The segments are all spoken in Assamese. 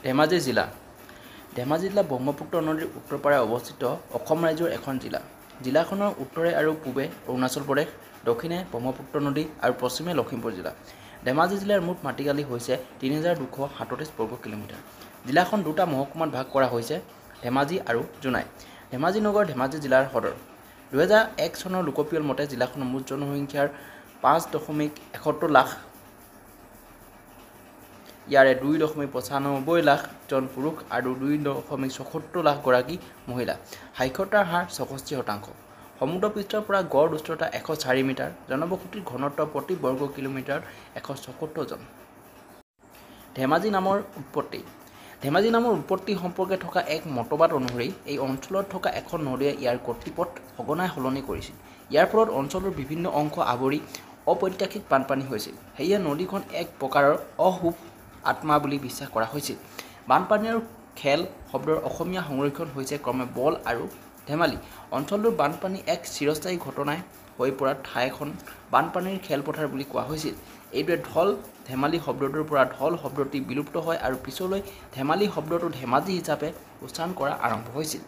ধেমাজি জিলা ধেমাজি জিলা ব্ৰহ্মপুত্ৰ নদীৰ উত্তৰ পাৰে অৱস্থিত অসম ৰাজ্যৰ এখন জিলা। জিলাখনৰ উত্তৰে আৰু পূবে অৰুণাচল প্ৰদেশ, দক্ষিণে ব্ৰহ্মপুত্ৰ নদী আৰু পশ্চিমে লখিমপুৰ জিলা। ধেমাজি জিলাৰ মুঠ মাটিকালি হৈছে ৩,২৩৭ বৰ্গ কিলোমিটাৰ। জিলাখন দুটা মহকুমাত ভাগ কৰা হৈছে, ধেমাজি আৰু জোনাই। ধেমাজি নগৰ ধেমাজি জিলাৰ সদৰ। ২০০১ চনৰ লোকপিয়ল মতে জিলাখনৰ মুঠ জনসংখ্যাৰ ৫.৭১ লাখ। ইয়াৰে ২.৯৫ লাখ জন পুৰুষ আৰু ২.৭৪ লাখ গৰাকী মহিলা। সাক্ষৰতাৰ হাৰ ৬৬%। সমুদ্ৰ পৃষ্ঠৰ পৰা গড় উচ্চতা ১০৪ মিটাৰ। জনবসতিৰ ঘনত্ব প্ৰতি বৰ্গ কিলোমিটাৰত ১৭৪ জন। ধেমাজি নামৰ উৎপত্তি ধেমাজি নামৰ উৎপত্তি সম্পৰ্কে থকা এক মতবাদ অনুসৰি এই অঞ্চলত থকা এখন নদীয়ে ইয়াৰ গতিপথ সঘনাই সলনি কৰিছিল। ইয়াৰ ফলত অঞ্চলটোৰ বিভিন্ন অংশ আৱৰি অপ্ৰত্যাশিত বানপানী হৈছিল। সেয়ে নদীখন এক প্ৰকাৰৰ অশুভ আত্মা বুলি বিশ্বাস কৰা হৈছিল। বানপানী আৰু খেল শব্দৰ অসমীয়া সংৰক্ষণ হৈছে ক্ৰমে বল আৰু ধেমালি। অঞ্চলটোৰ বানপানী এক চিৰস্থায়ী ঘটনাই হৈ পৰা ঠাইখন বানপানীৰ খেলপথাৰ বুলি কোৱা হৈছিল। এইদৰে ঢল ধেমালি শব্দটোৰ পৰা ঢল শব্দটি বিলুপ্ত হয় আৰু পিছলৈ ধেমালি শব্দটো ধেমাজি হিচাপে উচ্চাৰণ কৰা আৰম্ভ হৈছিল।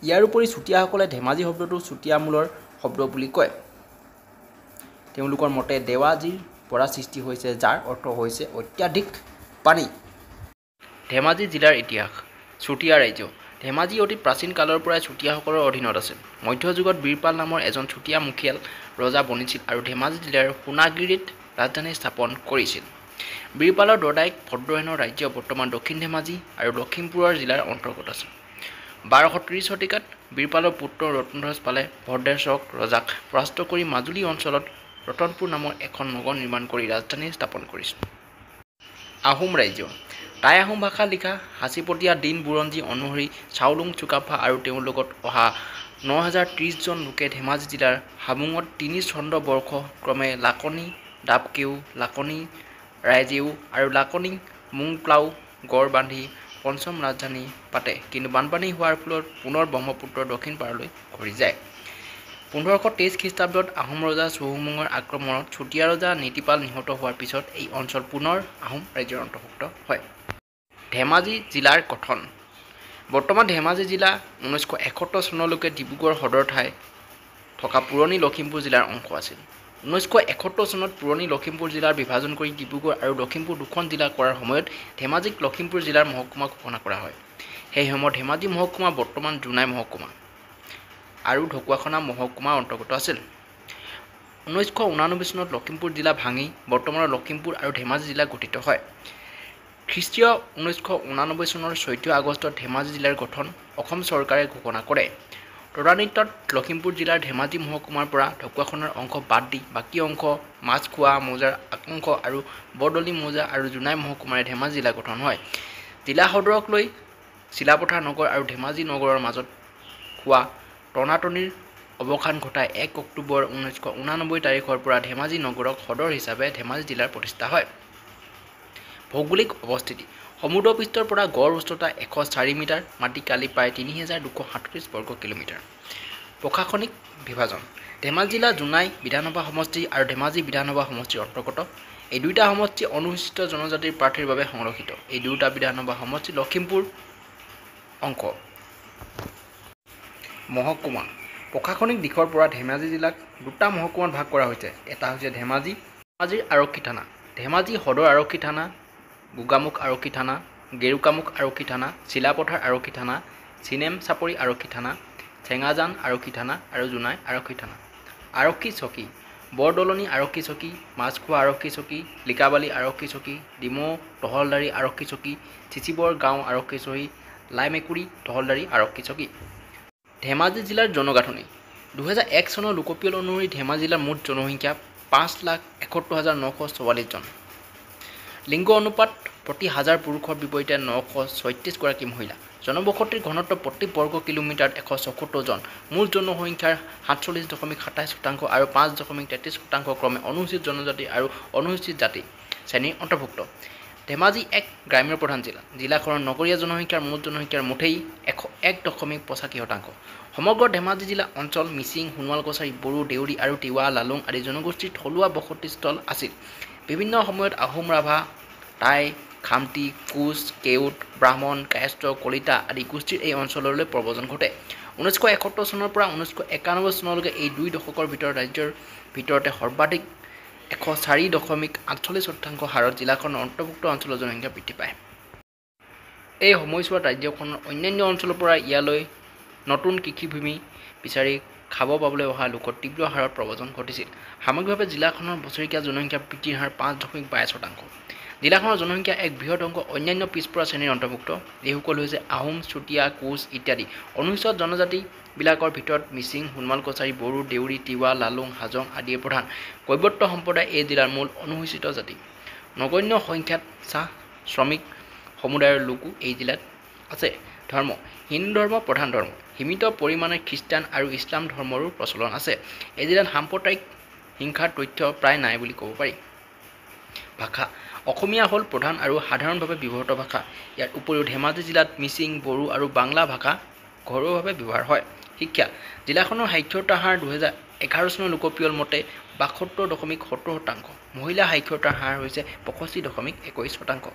ইয়াৰ উপৰি চুতীয়াসকলে ধেমাজি শব্দটো চুতীয়া মূলৰ শব্দ বুলি কয়। তেওঁলোকৰ মতে দেৱাজীৰ পৰা সৃষ্টি হৈছে, যাৰ অৰ্থ হৈছে অত্যাধিক পানী। ধেমাজি জিলাৰ ইতিহাস চুতীয়া ৰাজ্য ধেমাজি অতি প্ৰাচীন কালৰ পৰাই চুতীয়াসকলৰ অধীনত আছিল। মধ্যযুগত বীৰপাল নামৰ এজন চুতীয়া মুখিয়াল ৰজা বনিছিল আৰু ধেমাজি জিলাৰ সোণাগিৰিত ৰাজধানী স্থাপন কৰিছিল। বীৰপালৰ দদায়েক ভদ্ৰহেনৰ ৰাজ্য বৰ্তমান দক্ষিণ ধেমাজি আৰু লখিমপুৰৰ জিলাৰ অন্তৰ্গত আছিল। ১২৩০ শতিকাত বীৰপালৰ পুত্ৰ ৰত্নধ্বজ পালে ভদ্ৰেশ্বৰক ৰজাক পৰাস্ত কৰি মাজুলী অঞ্চলত ৰতনপুৰ নামৰ এখন নগৰ নিৰ্মাণ কৰি ৰাজধানী স্থাপন কৰিছিল। আহোম ৰাজ্য টাই আহোম ভাষাত লিখা সাঁচিপতীয়া দিন বুৰঞ্জী অনুসৰি চাওলুং চুকাফা আৰু তেওঁৰ লগত অহা ৯০৩০ জন লোকে ধেমাজি জিলাৰ হাবুঙত ৩ চন্দ্ৰ বৰ্ষ ক্ৰমে লাকনি ডাবকেও, লাকনি ৰাইজেও আৰু লাকনি মোংপ্লাও গড় বান্ধি পঞ্চম ৰাজধানী পাতে। কিন্তু বানপানী হোৱাৰ ফলত পুনৰ ব্ৰহ্মপুত্ৰৰ দক্ষিণ পাৰলৈ ঘূৰি যায়। ১৫২৩ খ্ৰীষ্টাব্দত আহোম ৰজা চুহুংমুঙৰ আক্ৰমণত চুতীয়া ৰজা নীতিপাল নিহত হোৱাৰ পিছত এই অঞ্চল পুনৰ আহোম ৰাজ্যৰ অন্তৰ্ভুক্ত হয়। ধেমাজি জিলাৰ গঠন বৰ্তমান ধেমাজি জিলা ১৯৭১ চনলৈকে ডিব্ৰুগড় সদৰ ঠাই থকা পুৰণি লখিমপুৰ জিলাৰ অংশ আছিল। ১৯৭১ চনত পুৰণি লখিমপুৰ জিলাৰ বিভাজন কৰি ডিব্ৰুগড় আৰু লখিমপুৰ দুখন জিলা কৰাৰ সময়ত ধেমাজিক লখিমপুৰ জিলাৰ মহকুমা ঘোষণা কৰা হয়। সেই সময়ত ধেমাজি মহকুমা বৰ্তমান জোনাই মহকুমা আৰু ঢকুৱাখনা মহকুমাৰ অন্তৰ্গত আছিল। ১৯৮৯ চনত লখিমপুৰ জিলা ভাঙি বৰ্তমানৰ লখিমপুৰ আৰু ধেমাজি জিলা গঠিত হয়। খ্ৰীষ্টীয় ১৯৮৯ চনৰ ১৪ আগষ্টত ধেমাজি জিলাৰ গঠন অসম চৰকাৰে ঘোষণা কৰে। তদানীন্তত লখিমপুৰ জিলাৰ ধেমাজি মহকুমাৰ পৰা ঢকুৱাখনাৰ অংশ বাদ দি বাকী অংশ মাছখোৱা মৌজাৰ অংশ আৰু বৰদলি মৌজা আৰু জোনাই মহকুমাৰে ধেমাজি জিলা গঠন হয়। জিলা সদৰক লৈ চিলাপথাৰ নগৰ আৰু ধেমাজি নগৰৰ মাজত হোৱা টনাটনিৰ অৱসান ঘটাই ১ অক্টোবৰ ১৯৮৯ তাৰিখৰ পৰা ধেমাজি নগৰক সদৰ হিচাপে ধেমাজি জিলাৰ প্ৰতিষ্ঠা হয়। ভৌগোলিক অৱস্থিতি সমুদ্ৰ পৃষ্ঠৰ পৰা গড় উচ্চতা ১০৪ মিটাৰ, মাটিকালি প্ৰায় ৩,২৩৭ বৰ্গ কিলোমিটাৰ। প্ৰশাসনিক বিভাজন ধেমাজি জিলা জোনাই বিধানসভা সমষ্টি আৰু ধেমাজি বিধানসভা সমষ্টিৰ অন্তৰ্গত। এই দুয়োটা সমষ্টি অনুসূচিত জনজাতিৰ প্ৰাৰ্থীৰ বাবে সংৰক্ষিত। এই দুয়োটা বিধানসভা সমষ্টি লখিমপুৰ অংশ। মহকুমা প্ৰশাসনিক দিশৰ পৰা ধেমাজি জিলাক দুটা মহকুমাত ভাগ কৰা হৈছে। এটা হৈছে ধেমাজিৰ আৰক্ষী থানা, ধেমাজি সদৰ আৰক্ষী থানা, গোগামুখ আৰক্ষী থানা, গেৰুকামুখ আৰক্ষী থানা, চিলাপথাৰ আৰক্ষী থানা, চিনেমচাপৰি আৰক্ষী থানা, চেঙাজান আৰক্ষী থানা আৰু জোনাই আৰক্ষী থানা। আৰক্ষী চকী বৰদলনি আৰক্ষী চকী, মাছখোৱা আৰক্ষী চকী, লিকাবালি আৰক্ষী চকী, ডিমৌ তহলদাৰী আৰক্ষী চকী, চিচিবৰ গাঁও আৰক্ষী চকী, লাইমেকুৰি তহলদাৰী আৰক্ষী চকী। ধেমাজি জিলাৰ জনগাঁথনি ২০০১ চনৰ লোকপিয়ল অনুসৰি ধেমাজি জিলাৰ মুঠ জনসংখ্যা ৫,৭১,৯৪৪ জন। লিংগ অনুপাত প্ৰতি হাজাৰ পুৰুষৰ বিপৰীতে ৯৩৬ গৰাকী মহিলা। জনবসতিৰ ঘনত্ব প্ৰতি বৰ্গ কিলোমিটাৰত ১৭৪ জন। মুঠ জনসংখ্যাৰ ৪৭.২৭% আৰু ৫.৩৩% ক্ৰমে অনুসূচিত জনজাতি আৰু অনুসূচিত জাতি শ্ৰেণীৰ অন্তৰ্ভুক্ত। ধেমাজি এক গ্ৰাম্য প্ৰধান জিলা। জিলাখনৰ নগৰীয়া জনসংখ্যাৰ মুঠ জনসংখ্যাৰ মুঠেই ১.৮৫%। সমগ্ৰ ধেমাজি জিলা অঞ্চল মিচিং, সোণোৱাল কছাৰী, বড়ো, দেউৰী আৰু তিৱা, লালুং আদি জনগোষ্ঠীৰ থলুৱা বসতিস্থল আছিল। বিভিন্ন সময়ত আহোম, ৰাভা, টাই, খামতি, কোচ, কেওট, ব্ৰাহ্মণ, কায়স্থ, কলিতা আদি গোষ্ঠীৰ এই অঞ্চললৈ প্ৰব্ৰজন ঘটে। 1971 চনৰ পৰা 1991 চনলৈকে এই 2 দশকৰ ভিতৰত ৰাজ্যৰ ভিতৰতে সৰ্বাধিক 104.48% হাৰত জিলাখনৰ অন্তৰ্ভুক্ত অঞ্চলৰ জনসংখ্যা বৃদ্ধি পায়। এই সময়ছোৱাত ৰাজ্যখনৰ অন্যান্য অঞ্চলৰ পৰা ইয়ালৈ নতুন কৃষিভূমি বিচাৰি খাব পাবলৈ অহা লোকৰ তীব্ৰ হাৰত প্ৰব্ৰজন ঘটিছিল। সামগ্ৰিকভাৱে জিলাখনৰ বছৰেকীয়া জনসংখ্যা বৃদ্ধিৰ হাৰ 5.22%। জিলাখনৰ জনসংখ্যা এক বৃহৎ অংশ অন্যান্য পিছপৰা শ্ৰেণীৰ অন্তৰ্ভুক্ত। এইসকল হৈছে আহোম, চুতীয়া, কোচ ইত্যাদি। অনুসূচিত জনজাতিবিলাকৰ ভিতৰত মিচিং, সোণোৱাল কছাৰী, বড়ো, দেউৰী, তিৱা, লালুং, হাজং আদিয়ে প্ৰধান। কৈৱৰ্ত সম্প্ৰদায় এই জিলাৰ মূল অনুসূচিত জাতি। নগণ্য সংখ্যাত চাহ শ্ৰমিক সমুদায়ৰ লোকো এই জিলাত আছে। ধৰ্ম: হিন্দু ধৰ্ম প্ৰধান ধৰ্ম। সীমিত পৰিমাণে খ্ৰীষ্টান আৰু ইছলাম ধৰ্মৰো প্ৰচলন আছে। এই জিলাত সাম্প্ৰদায়িক হিংসাৰ তথ্য প্ৰায় নাই বুলি ক'ব পাৰি। ভাষা: অসমীয়া হ'ল প্ৰধান আৰু সাধাৰণভাৱে ব্যৱহৃত ভাষা। ইয়াৰ উপৰিও ধেমাজি জিলাত মিচিং, বড়ো আৰু বাংলা ভাষা ঘৰুৱাভাৱে ব্যৱহাৰ হয়। শিক্ষা: জিলাখনৰ সাক্ষৰতাৰ হাৰ 2011 চনৰ লোকপিয়ল মতে 72.70%। মহিলা সাক্ষৰতাৰ হাৰ হৈছে 65.21%।